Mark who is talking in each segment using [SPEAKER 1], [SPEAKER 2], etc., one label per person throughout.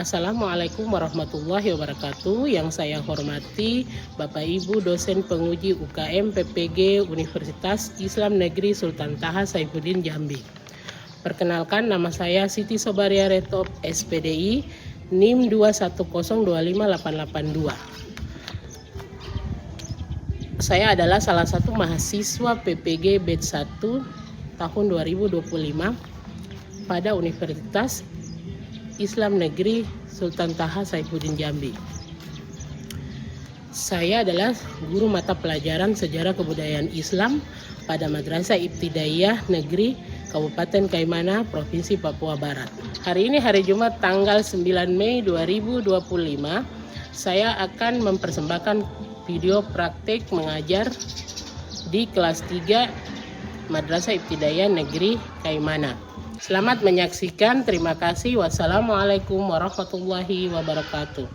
[SPEAKER 1] Assalamualaikum warahmatullahi wabarakatuh. Yang saya hormati Bapak Ibu dosen penguji UKM PPG Universitas Islam Negeri Sultan Taha Saifuddin Jambi. Perkenalkan, nama saya Siti Sobaria Retop, SPDI, NIM 210258882. Saya adalah salah satu mahasiswa PPG Batch 1 tahun 2025 pada Universitas Islam Negeri Sultan Taha Saifuddin Jambi. Saya adalah guru mata pelajaran Sejarah Kebudayaan Islam pada Madrasah Ibtidaiyah Negeri Kabupaten Kaimana, Provinsi Papua Barat. Hari ini hari Jumat tanggal 9 Mei 2025, saya akan mempersembahkan video praktek mengajar di kelas 3 Madrasah Ibtidaiyah Negeri Kaimana. Selamat menyaksikan, terima kasih. Wassalamualaikum warahmatullahi wabarakatuh.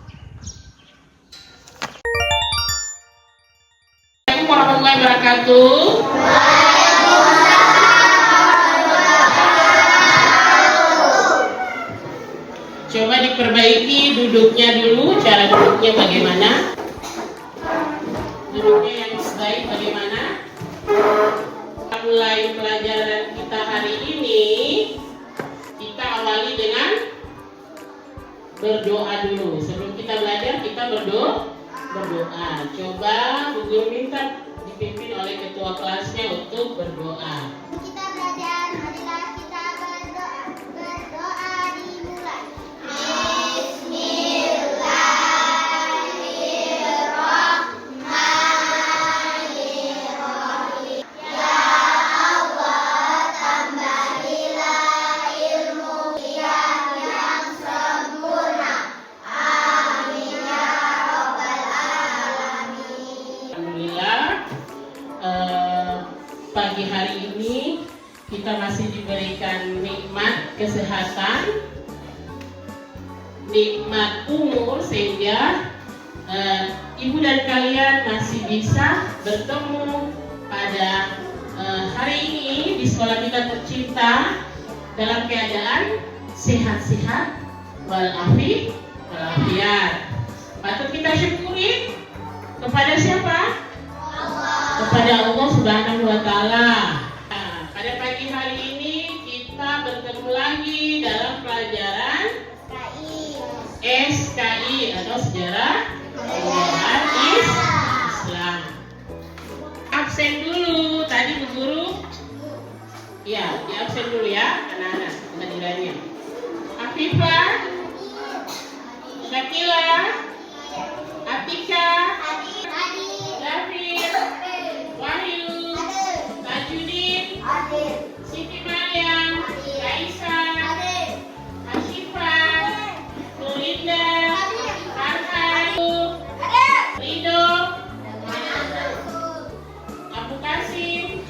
[SPEAKER 1] Assalamualaikum warahmatullahi wabarakatuh. Coba diperbaiki duduknya dulu, cara duduknya bagaimana? Duduknya yang baik bagaimana? Kita mulai pelajaran kita hari ini. Kita awali dengan berdoa dulu. Sebelum kita belajar, kita berdoa. Coba Bu Guru minta dipimpin oleh ketua kelasnya untuk berdoa.
[SPEAKER 2] Kita belajar, marilah kita berdoa. Berdoa dimulai. Bismillahirrahmanirrahim. Ya Allah, tambahilah ilmu yang sempurna. Amin ya rabbal alamin.
[SPEAKER 1] Alhamdulillah, pagi hari ini kita masih diberikan nikmat kesehatan, nikmat umur, sehingga ibu dan kalian masih bisa bertemu pada hari ini di sekolah kita tercinta dalam keadaan sehat-sehat walafiat. Patut kita syukuri kepada siapa? Kepada Allah Subhanahu wa Ta'ala. Pada pagi hari ini kita bertemu lagi dalam pelajaran SKI atau Sejarah Kebudayaan Islam. Absen dulu, tadi Bu Guru. Ya, di absen dulu ya, anak-anak kehadirannya. Afifah, Syakila, Atika, David, Wahyu, Tajudin, Siti Maryam, Raisa, Ashifah, Nurinda, Arhan, Rido, Abu Kasim,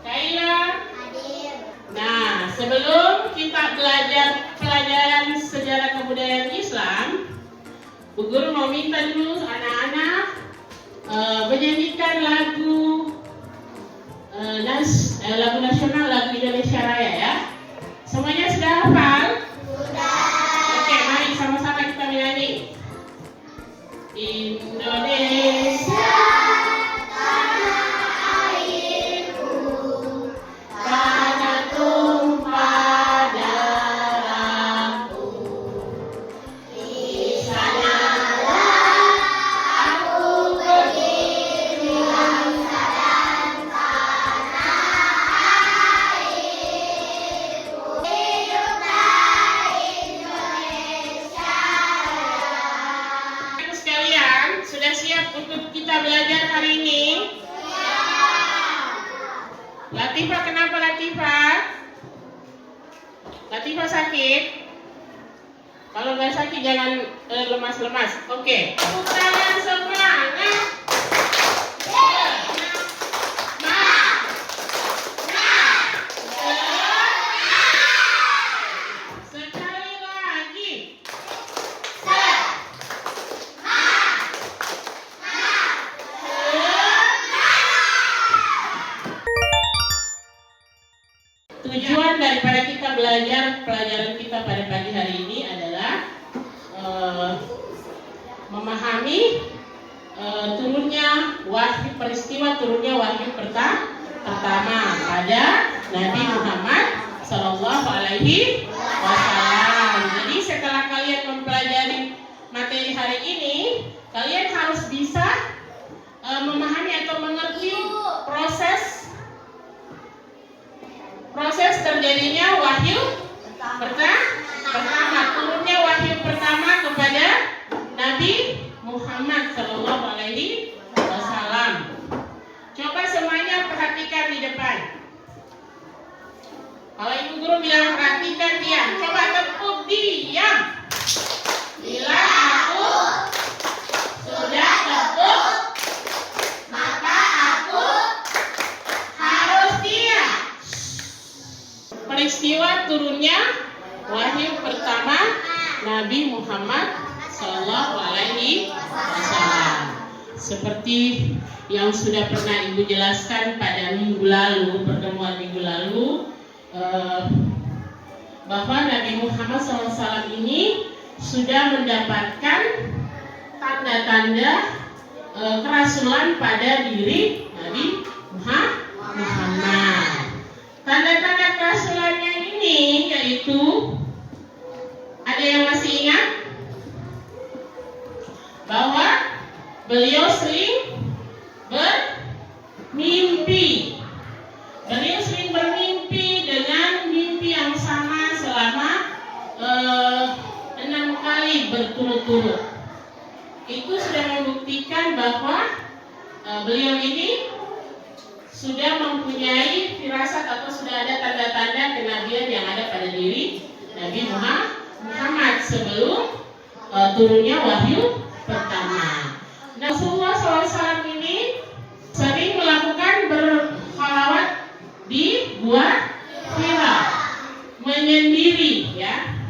[SPEAKER 1] Kaila. Nah, sebelum kita belajar pelajaran sejarah kebudayaan Islam, Bu Guru mau minta dulu anak-anak menyanyikan lagu lagu nasional, lagu Indonesia Raya ya. Semuanya sudah hafal?
[SPEAKER 2] Sudah.
[SPEAKER 1] Oke, mari sama-sama kita menyanyi. Indonesia tanah airku, tanah tumpah darahku. Di sanalah aku berdiri bangsa dan tanah airku. Hiduplah Indonesia Raya. Sekalian, sudah siap untuk kita belajar hari ini? Latifah, kenapa Latifah? Latifah sakit? Kalau nggak sakit jangan lemas-lemas. Oke. Tepuk tangan semangat. tujuan daripada kita belajar pelajaran kita pada pagi hari ini adalah memahami peristiwa turunnya wahyu pertama pada Nabi Muhammad Sallallahu Alaihi Wasallam. Jadi setelah kalian mempelajari materi hari ini, kalian harus bisa memahami atau mengerti proses terjadinya wahyu pertama, turunnya wahyu pertama kepada Nabi Muhammad Sallallahu Alaihi Wasallam. Coba semuanya perhatikan di depan. Kalau ibu guru bilang perhatikan, diam. Coba tepuk diam. Bila aku sudah tepuk, maka aku harus diam. Peristiwa turunnya wahyu pertama Nabi Muhammad Sallallahu Alaihi Wasallam. Seperti yang sudah pernah ibu jelaskan pada pertemuan minggu lalu, bahwa Nabi Muhammad SAW ini sudah mendapatkan tanda-tanda kerasulan pada diri Nabi Muhammad. Tanda-tanda kerasulannya ini yaitu, ada yang masih ingat bahwa beliau sering bermimpi. Beliau sering bermimpi dengan mimpi yang sama selama 6 kali berturut-turut. Itu sudah membuktikan bahwa beliau ini sudah mempunyai firasat atau sudah ada tanda-tanda kenabian yang ada pada diri Nabi Muhammad sebelum turunnya wahyu pertama. Nah, Rasulullah SAW ini sering melakukan berkhalawat di Gua Hira menyendiri, ya.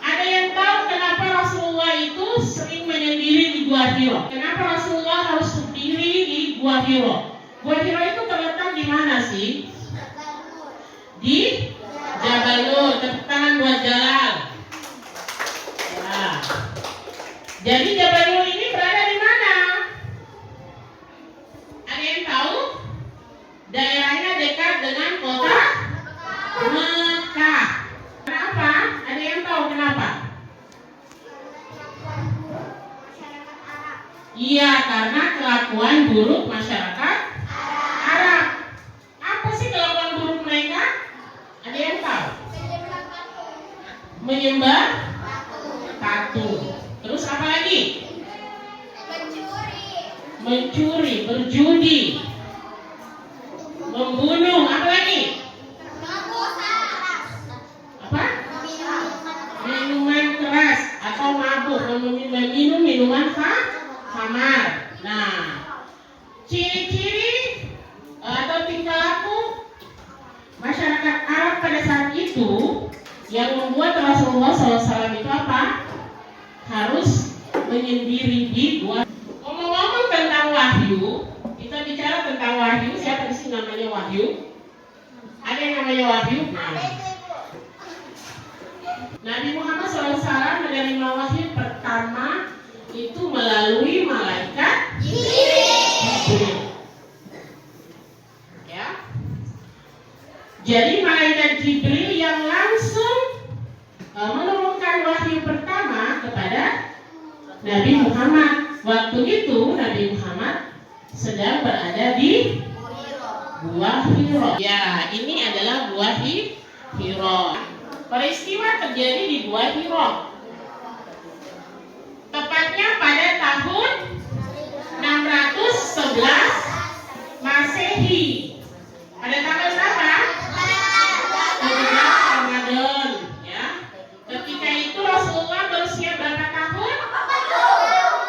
[SPEAKER 1] Ada yang tahu kenapa Rasulullah itu sering menyendiri di Gua Hira? Kenapa Rasulullah harus sendiri di Gua Hira? Gua Hira itu terletak di mana sih? Di Jabal Nur. Tepuk tangan buat Jalal. Nah, jadi Jabal Nur ini berada di mana? Ada yang tahu? Daerahnya dekat dengan kota Mekah. Kenapa? Ada yang tahu kenapa? Iya, karena kelakuan buruk masyarakat Arab. Apa sih kelakuan buruk mereka? Ada yang tahu? Menyembah patung. Terus apa lagi? Mencuri, berjudi, membunuh, apa lagi? Apa? Minuman keras atau mabuk, meminum minuman khamar. Nah, ciri-ciri atau tingkah laku masyarakat Arab pada saat itu yang membuat Rasulullah SAW itu apa? Harus menyendiri di gua. Ngomong-ngomong tentang wahyu, kita bicara tentang wahyu. Siapa sih namanya wahyu? Ada yang namanya wahyu? Nabi Muhammad SAW menerima wahyu pertama itu melalui malaikat Jibril. Ya. Jadi malaikat Jibril yang langsung menurunkan wahyu pertama kepada Nabi Muhammad. Waktu itu Nabi Muhammad sedang berada di Gua Hira. Ya, ini adalah Gua Hira. Peristiwa terjadi di Gua Hira. Tepatnya pada tahun 611 Masehi. Pada tanggal berapa? 17 Ramadan, ya. Ketika itu Rasulullah berusia berapa tahun?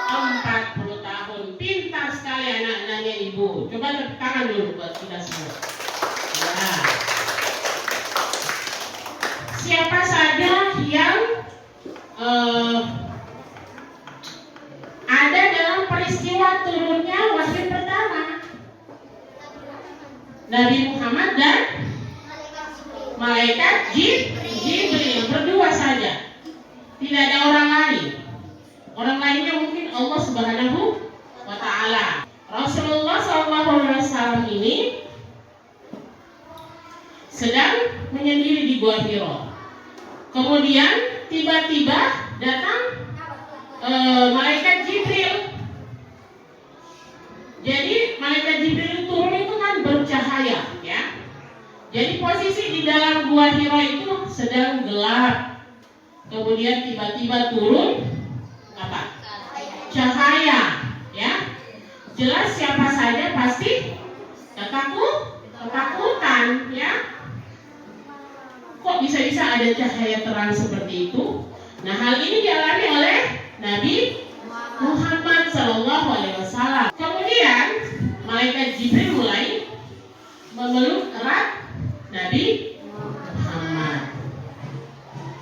[SPEAKER 1] 40 tahun. Pintar sekali anak-anaknya ibu. Coba tepuk tangan dulu buat kita semua. Ya. Siapa saja yang ada dalam peristiwa turunnya wahyu pertama? Nabi Muhammad dan malaikat Jibril, berdua saja. Tidak ada orang lain. Orang lainnya mungkin Allah Subhanahu wa Ta'ala. Rasulullah SAW ini sedang menyendiri di Gua Hiro. Kemudian tiba-tiba datang malaikat Jibril. Jadi malaikat Jibril turun itu kan bercahaya, ya. Jadi posisi di dalam Gua Hiro itu sedang gelap. Kemudian tiba-tiba turun apa? Cahaya, ya. Jelas siapa saja pasti ketakutan, ya. Kok bisa-bisa ada cahaya terang seperti itu? Nah, hal ini dialami oleh Nabi Muhammad SAW. Kemudian malaikat Jibril mulai memeluk erat Nabi Muhammad.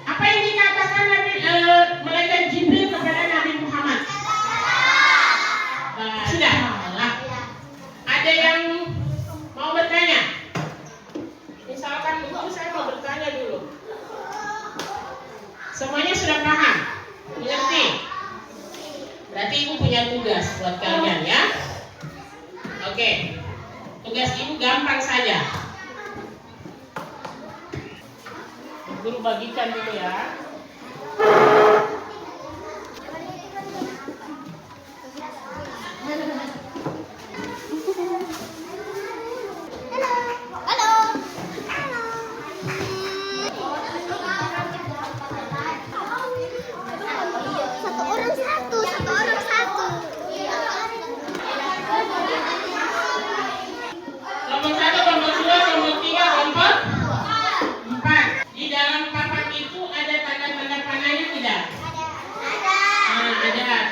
[SPEAKER 1] Apa yang dikatakan malaikat Jibril kepada Nabi Muhammad? Sudah. Ada yang mau bertanya? Misalkan dulu saya mau bertanya dulu. Semuanya sudah paham? Mengerti? Berarti ibu punya tugas buat kalian, ya. Oke. Tugas ibu gampang saja. Guru bagikan dulu, ya.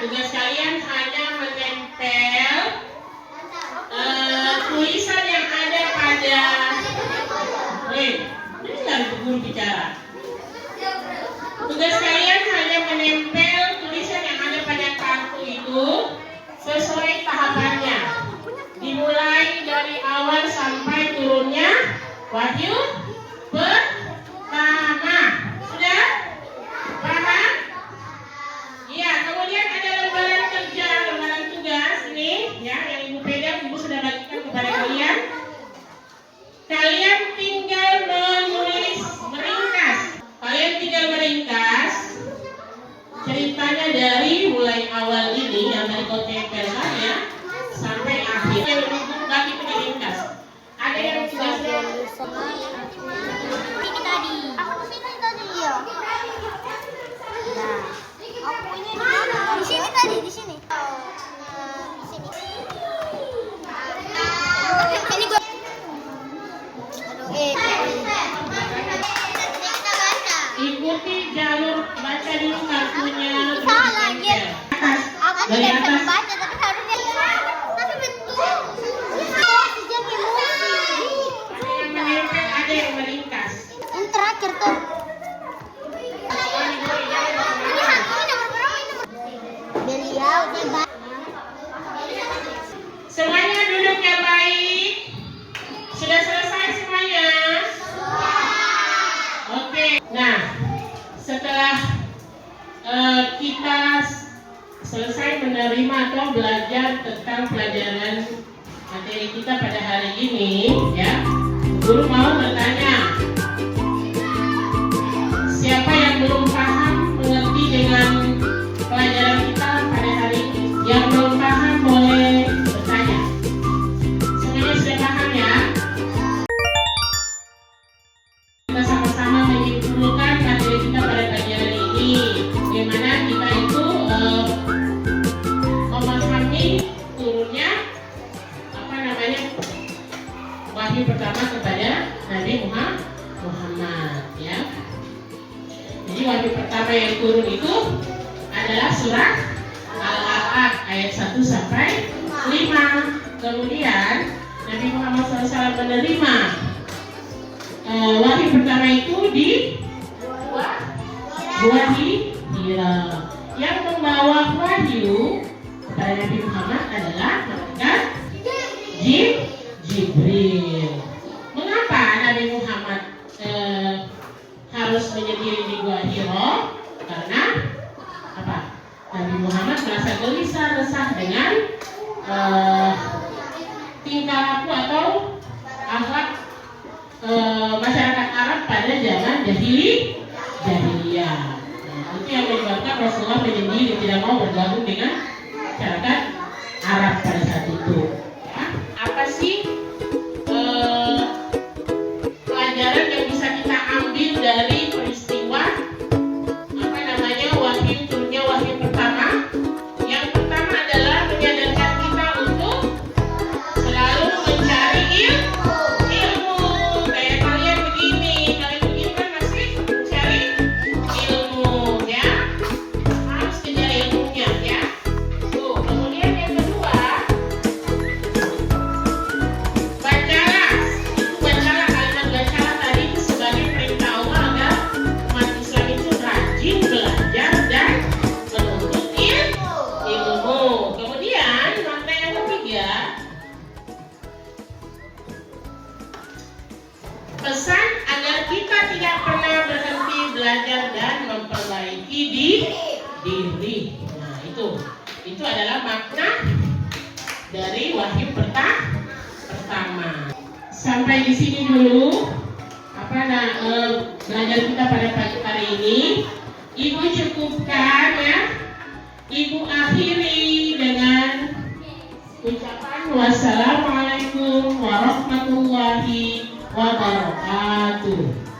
[SPEAKER 1] Tugas kalian hanya menempel tulisan yang ada pada ini dari guru bicara. Tugas kalian hanya menempel tulisan yang ada pada kartu itu sesuai tahapannya. Dimulai dari awal sampai turunnya wahyu pertama. Sudah? Paham? Iya, kemudian ada lembaran kerja, lembaran tugas ini, ya, yang ibu pegang, ibu sudah bagikan kepada kalian. Kalian tinggal menulis, meringkas. Kalian tinggal meringkas ceritanya dari mulai awal ini yang dari kau tempelkan, ya, sampai akhir. Yang ibu bagi meringkas. Ada yang tugasnya?
[SPEAKER 2] Ini tadi. Aku kesini tadi. Iya. Nah. Aku ini di sini tadi, di sini. Di sini. Ini gua.
[SPEAKER 1] Ikuti jalur baca dulu kartunya.
[SPEAKER 2] Salah, ya. Aku
[SPEAKER 1] Dari
[SPEAKER 2] tidak bisa
[SPEAKER 1] atas.
[SPEAKER 2] baca, tapi harusnya. Tapi betul. Sejak emosi.
[SPEAKER 1] Ada yang menempel, ada yang meringkas.
[SPEAKER 2] Yang terakhir tuh. Beliau hebat.
[SPEAKER 1] Semuanya duduk yang baik. Sudah selesai semuanya? Oke. Nah, setelah kita selesai menerima atau belajar tentang pelajaran materi kita pada hari ini, ya, guru mau bertanya, siapa yang belum paham mengerti dengan pelajaran kita pada hari ini? Yang belum paham boleh bertanya. Semuanya sudah paham, ya? Kita sama-sama menyimpulkan materi kita pada pagi hari ini, bagaimana kita itu memahami turunnya wahyu pertama kepada Nabi Muhammad, ya. Jadi wahyu pertama yang turun itu adalah surah Al-A'raf ayat 1 sampai 5. Kemudian Nabi Muhammad SAW menerima wahyu pertama itu di Gua Hira. Yang membawa wahyu kepada Nabi Muhammad adalah malaikat Jibril. Mengapa Nabi Muhammad jahiliyah. Nah, itu yang menyebabkan Rasulullah menyendiri, tidak mau bergabung dengan masyarakat Arab pada saat itu. Ya, apa sih pelajaran yang bisa kita ambil dari peristiwa wahyu turunnya wahyu pertama? Yang pertama adalah menyadarkan kita untuk selalu mencari ilmu. Kayak kalian begini kan masih mencari ilmu, ya. Harus kejar ilmunya, ya. Tuh, kemudian yang kedua, bacalah. Bacalah, kalimat bacalah tadi itu sebagai perintah Allah agar umat Islam itu rajin belajar dan menuntut ilmu. Kemudian makna yang ketiga, pesan agar kita tidak pernah berhenti belajar dan memperbaiki diri. Nah, itu adalah makna dari wahyu pertama. Sampai di sini dulu belajar kita pada pagi hari ini. Ibu cukupkan, ya. Ibu akhiri dengan ucapan wassalamualaikum warahmatullahi wabarakatuh.